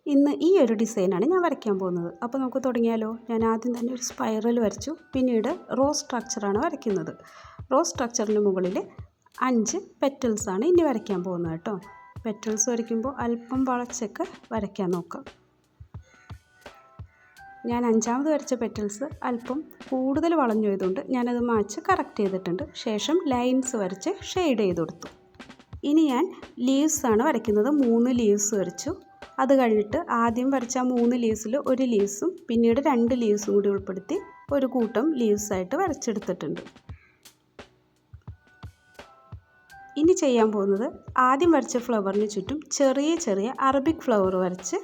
ഇന്ന് ഈ ഒരു ഡിസൈനാണ് ഞാൻ വരയ്ക്കാൻ പോകുന്നത്. അപ്പോൾ നമുക്ക് തുടങ്ങിയാലോ? ഞാൻ ആദ്യം തന്നെ ഒരു സ്പൈറൽ വരച്ചു. പിന്നീട് റോസ് സ്ട്രക്ചറാണ് വരയ്ക്കുന്നത്. റോസ് സ്ട്രക്ചറിന് മുകളിൽ 5 പെറ്റൽസാണ് ഇനി വരയ്ക്കാൻ പോകുന്നത് കേട്ടോ. പെറ്റൽസ് വരയ്ക്കുമ്പോൾ അല്പം വളച്ചൊക്കെ വരയ്ക്കാൻ നോക്കാം. ഞാൻ 5ാമത് വരച്ച പെറ്റൽസ് അല്പം കൂടുതൽ വളഞ്ഞു പോയതുകൊണ്ട് ഞാനത് മായ്ച്ച് കറക്റ്റ് ചെയ്തിട്ടുണ്ട്. ശേഷം ലൈൻസ് വരച്ച് ഷെയ്ഡ് ചെയ്ത് കൊടുത്തു. ഇനി ഞാൻ ലീവ്സാണ് വരയ്ക്കുന്നത്. 3 ലീവ്സ് വരച്ചു. അത് കഴിഞ്ഞിട്ട് ആദ്യം വരച്ച 3 ലീവ്സിൽ ഒരു ലീവ്സും പിന്നീട് 2 ലീവ്സും കൂടി ഉൾപ്പെടുത്തി ഒരു കൂട്ടം ലീവ്സായിട്ട് വരച്ചെടുത്തിട്ടുണ്ട്. ഇനി ചെയ്യാൻ പോകുന്നത് ആദ്യം വരച്ച ഫ്ലവറിന് ചുറ്റും ചെറിയ ചെറിയ അറബിക് ഫ്ലവർ വരച്ച്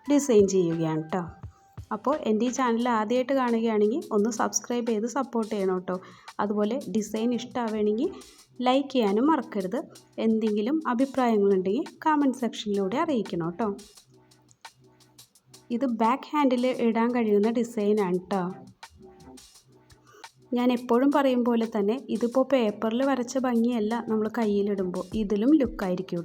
ഡിസൈൻ ചെയ്യുകയാണ് കേട്ടോ. അപ്പോൾ എൻ്റെ ഈ ചാനൽ ആദ്യമായിട്ട് കാണുകയാണെങ്കിൽ ഒന്ന് സബ്സ്ക്രൈബ് ചെയ്ത് സപ്പോർട്ട് ചെയ്യണം കേട്ടോ. അതുപോലെ ഡിസൈൻ ഇഷ്ടമാവുകയാണെങ്കിൽ ലൈക്ക് ചെയ്യാനും മറക്കരുത്. എന്തെങ്കിലും അഭിപ്രായങ്ങളുണ്ടെങ്കിൽ കമൻറ്റ് സെക്ഷനിലൂടെ അറിയിക്കണം കേട്ടോ. ഇത് ബാക്ക് ഹാൻഡിൽ ഇടാൻ കഴിയുന്ന ഡിസൈനാണ് കേട്ടോ. ഞാൻ എപ്പോഴും പറയും പോലെ തന്നെ ഇതിപ്പോൾ പേപ്പറിൽ വരച്ച ഭംഗിയല്ല നമ്മൾ കയ്യിലിടുമ്പോൾ, ഇതിലും ലുക്കായിരിക്കും.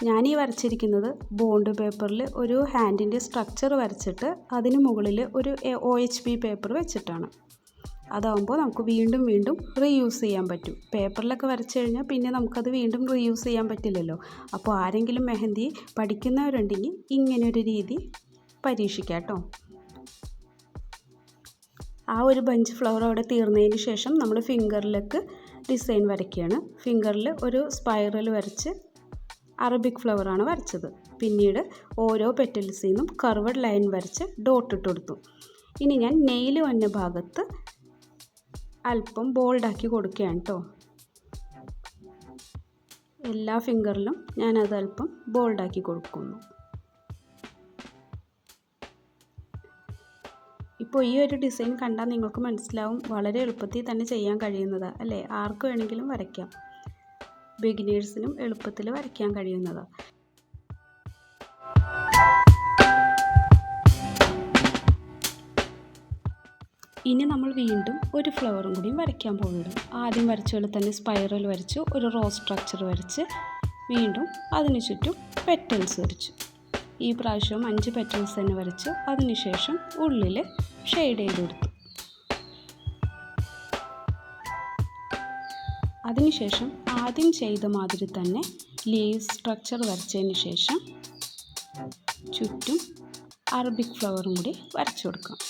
ഞാൻ ഈ വരച്ചിരിക്കുന്നത് ബോണ്ട് പേപ്പറിൽ ഒരു ഹാൻഡിൻ്റെ സ്ട്രക്ചർ വരച്ചിട്ട് അതിന് മുകളിൽ ഒരു OHP പേപ്പർ വെച്ചിട്ടാണ്. അതാകുമ്പോൾ നമുക്ക് വീണ്ടും വീണ്ടും റീയൂസ് ചെയ്യാൻ പറ്റും. പേപ്പറിലൊക്കെ വരച്ച് കഴിഞ്ഞാൽ പിന്നെ നമുക്കത് വീണ്ടും റീയൂസ് ചെയ്യാൻ പറ്റില്ലല്ലോ. അപ്പോൾ ആരെങ്കിലും മെഹന്തി പഠിക്കുന്നവരുണ്ടെങ്കിൽ ഇങ്ങനെയൊരു രീതി പരീക്ഷിക്കാം കേട്ടോ. ആ ഒരു ബഞ്ച് ഫ്ലവർ അവിടെ തീർന്നതിന് ശേഷം നമ്മൾ ഫിംഗറിലേക്ക് ഡിസൈൻ വരയ്ക്കുകയാണ്. ഫിംഗറിൽ ഒരു സ്പൈറൽ വരച്ച് അറബിക് ഫ്ലവറാണ് വരച്ചത്. പിന്നീട് ഓരോ പെറ്റൽസിൽ നിന്നും കർവഡ് ലൈൻ വരച്ച് ഡോട്ട് ഇട്ട് കൊടുത്തു. ഇനി ഞാൻ നെയിൽ വന്ന ഭാഗത്ത് അല്പം ബോൾഡാക്കി കൊടുക്കുകയാണ് കേട്ടോ. എല്ലാ ഫിംഗറിലും ഞാനത് അല്പം ബോൾഡാക്കി കൊടുക്കുന്നു. ഇപ്പോൾ ഈ ഒരു ഡിസൈൻ കണ്ടാൽ നിങ്ങൾക്ക് മനസ്സിലാവും വളരെ എളുപ്പത്തിൽ തന്നെ ചെയ്യാൻ കഴിയുന്നതാണ് അല്ലേ? ആർക്ക് വേണമെങ്കിലും വരയ്ക്കാം. ബിഗിനേഴ്സിനും എളുപ്പത്തിൽ വരയ്ക്കാൻ കഴിയുന്നതാണ്. ഇനി നമ്മൾ വീണ്ടും ഒരു ഫ്ലവറും കൂടിയും വരയ്ക്കാൻ പോകുന്നത്. ആദ്യം വരച്ച പോലെ തന്നെ സ്പൈറൽ വരച്ചു, ഒരു റോസ് സ്ട്രക്ചർ വരച്ച് വീണ്ടും അതിന് ചുറ്റും പെറ്റൽസ് വരച്ചു. ഈ പ്രാവശ്യം 5 പെറ്റൽസ് തന്നെ വരച്ചു. അതിനുശേഷം ഉള്ളിൽ ഷെയ്ഡ് ചെയ്ത് കൊടുത്തു. അതിനുശേഷം ആദ്യം ചെയ്ത മാതിരി തന്നെ ലീവ് സ്ട്രക്ചർ വരച്ചതിന് ശേഷം ചുറ്റും അറബിക് ഫ്ലവറും കൂടി വരച്ചു കൊടുക്കാം.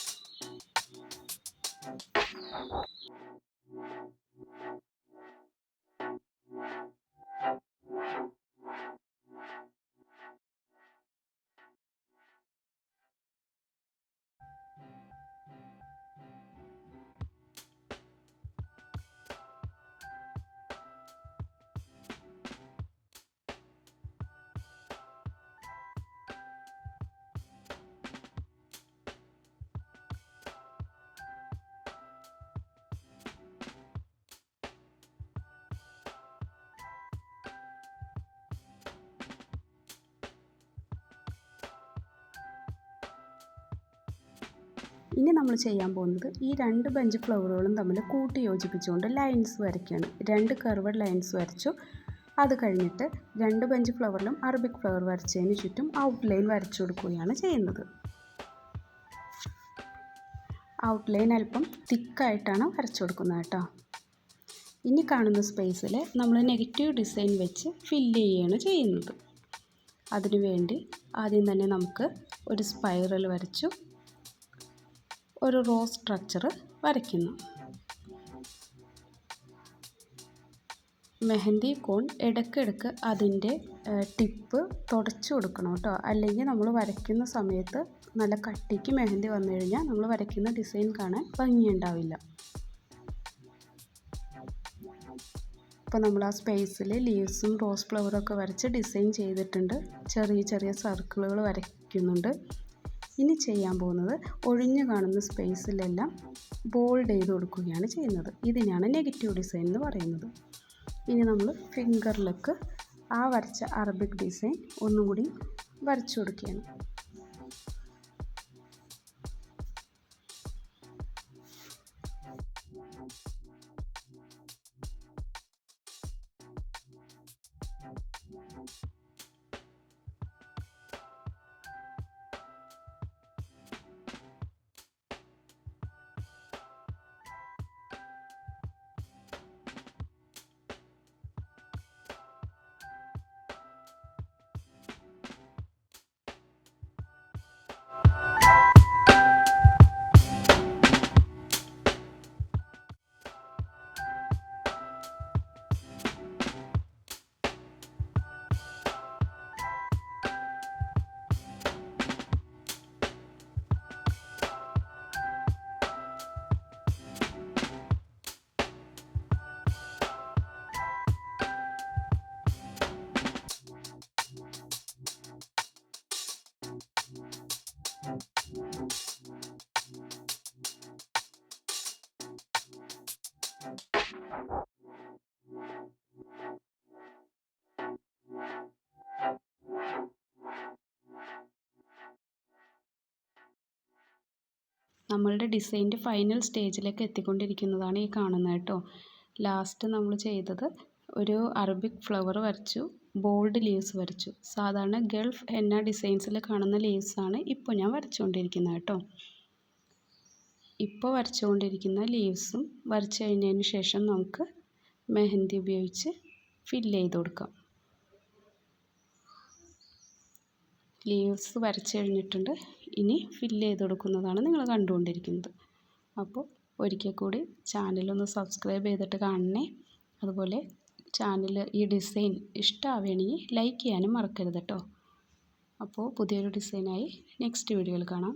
ഇനി നമ്മൾ ചെയ്യാൻ പോകുന്നത് ഈ 2 ബഞ്ച് ഫ്ലവറുകളും തമ്മിൽ കൂട്ടി യോജിപ്പിച്ചുകൊണ്ട് ലൈൻസ് വരയ്ക്കുകയാണ്. 2 കർവഡ് ലൈൻസ് വരച്ചു. അത് കഴിഞ്ഞിട്ട് 2 ബഞ്ച് ഫ്ലവറിലും അറബിക് ഫ്ലവർ വരച്ചതിന് ചുറ്റും ഔട്ട്ലൈൻ വരച്ചു കൊടുക്കുകയാണ് ചെയ്യുന്നത്. ഔട്ട്ലൈൻ അല്പം തിക്കായിട്ടാണ് വരച്ചു കൊടുക്കുന്നത് കേട്ടോ. ഇനി കാണുന്ന സ്പേസിൽ നമ്മൾ നെഗറ്റീവ് ഡിസൈൻ വെച്ച് ഫില്ല് ചെയ്യുകയാണ് ചെയ്യുന്നത്. അതിനുവേണ്ടി ആദ്യം തന്നെ നമുക്ക് ഒരു സ്പൈറൽ വരച്ചു, ഒരു റോസ് സ്ട്രക്ചർ വരയ്ക്കുന്നു. മെഹന്തി കോൺ ഇടയ്ക്കിടയ്ക്ക് അതിൻ്റെ ടിപ്പ് തുടച്ചു കൊടുക്കണം കേട്ടോ. അല്ലെങ്കിൽ നമ്മൾ വരയ്ക്കുന്ന സമയത്ത് നല്ല കട്ടിക്ക് മെഹന്തി വന്നു കഴിഞ്ഞാൽ നമ്മൾ വരയ്ക്കുന്ന ഡിസൈൻ കാണാൻ ഭംഗിയുണ്ടാവില്ല. അപ്പോൾ നമ്മൾ ആ സ്പേസിൽ ലീവ്സും റോസ് ഫ്ലവറൊക്കെ വരച്ച് ഡിസൈൻ ചെയ്തിട്ടുണ്ട്. ചെറിയ ചെറിയ സർക്കിളുകൾ വരയ്ക്കുന്നുണ്ട്. ഇനി ചെയ്യാൻ പോകുന്നത് ഒഴിഞ്ഞു കാണുന്ന സ്പേസിലെല്ലാം ബോൾഡ് ചെയ്ത് കൊടുക്കുകയാണ് ചെയ്യുന്നത്. ഇതിനാണ് നെഗറ്റീവ് ഡിസൈൻ എന്ന് പറയുന്നത്. ഇനി നമ്മൾ ഫിംഗറിലേക്ക് ആ വരച്ച അറബിക് ഡിസൈൻ ഒന്നും കൂടി വരച്ചു കൊടുക്കുകയാണ്. നമ്മളുടെ ഡിസൈൻ്റെ ഫൈനൽ സ്റ്റേജിലേക്ക് എത്തിക്കൊണ്ടിരിക്കുന്നതാണ് ഈ കാണുന്നത് കേട്ടോ. ലാസ്റ്റ് നമ്മൾ ചെയ്തത് ഒരു അറബിക് ഫ്ലവർ വരച്ചു, ബോൾഡ് ലീവ്സ് വരച്ചു. സാധാരണ ഗൾഫ് ഹെന്ന ഡിസൈൻസിൽ കാണുന്ന ലീവ്സാണ് ഇപ്പോൾ ഞാൻ വരച്ചുകൊണ്ടിരിക്കുന്നത് കേട്ടോ. ഇപ്പോൾ വരച്ചുകൊണ്ടിരിക്കുന്ന ലീവ്സും വരച്ചു കഴിഞ്ഞതിന് ശേഷം നമുക്ക് മെഹന്തി ഉപയോഗിച്ച് ഫില്ല് ചെയ്ത് കൊടുക്കാം. ലീവ്സ് വരച്ച് കഴിഞ്ഞിട്ടുണ്ട്. ഇനി ഫില്ല് ചെയ്ത് കൊടുക്കുന്നതാണ് നിങ്ങൾ കണ്ടുകൊണ്ടിരിക്കുന്നത്. അപ്പോൾ ഒരിക്കൽ കൂടി ചാനലൊന്ന് സബ്സ്ക്രൈബ് ചെയ്തിട്ട് കാണണേ. അതുപോലെ ചാനൽ ഈ ഡിസൈൻ ഇഷ്ടമാവുകയാണെങ്കിൽ ലൈക്ക് ചെയ്യാനും മറക്കരുത് കേട്ടോ. അപ്പോൾ പുതിയൊരു ഡിസൈനായി നെക്സ്റ്റ് വീഡിയോയിൽ കാണാം.